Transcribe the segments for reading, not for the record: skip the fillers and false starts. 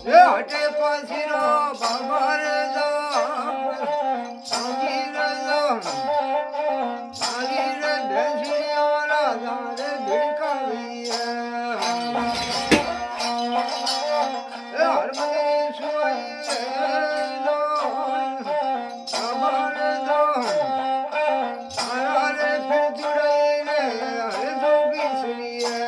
ए हटे पासिरो बाबार जा आगीर जा आगीर भेसिया राजा रे भिड़कावी ए हरमते सुई लो बाबार जा आया रे फिर जुड़ई रे हरे जोगी सुनिए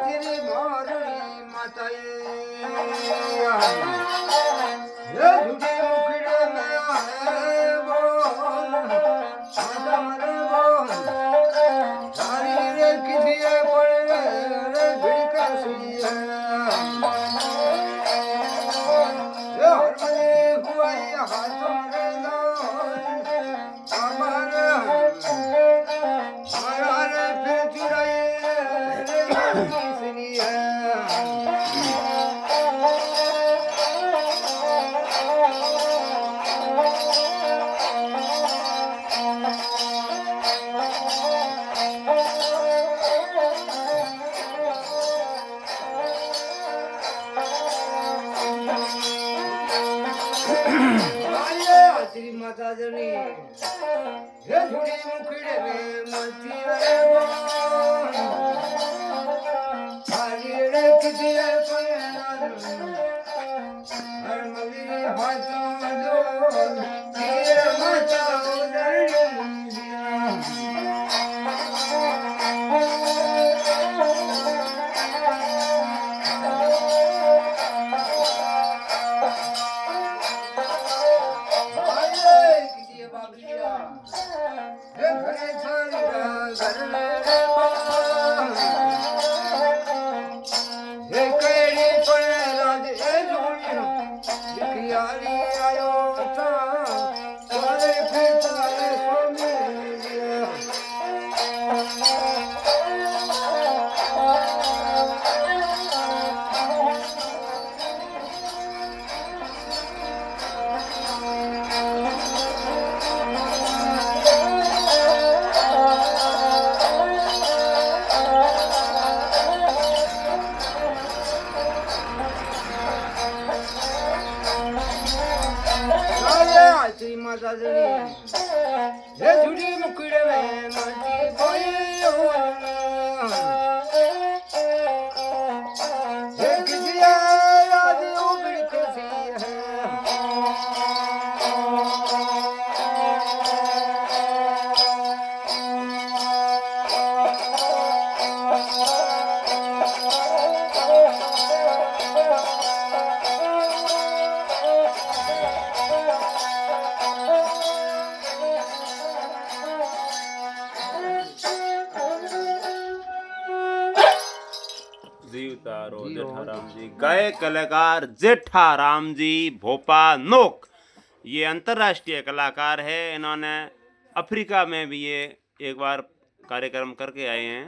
तेरी मारुनी माताए ये झूठे मुखड़े में आए बोल आधार बोल सारी रे किसी पड़े रे भिड़का सुई है ये हरमने हुआई हाथों रे अमर आया रे फिर चुराई रे सुनी है श्री माता जनी हे झूठी मुखड़े में मची रे हरी रे किसी हर मगी हाथों दो तीर मचा श्री माता जनी हे झूठी मुखड़े में मची कोई हे किसी याद उबड़ कैसी है जीवतारो जेठाराम जी गाय कलाकार जेठाराम जी भोपा नोक ये अंतर्राष्ट्रीय कलाकार है। इन्होंने अफ्रीका में भी ये एक बार कार्यक्रम करके आए हैं।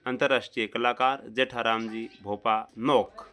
अंतर्राष्ट्रीय कलाकार जेठाराम जी भोपा नोक।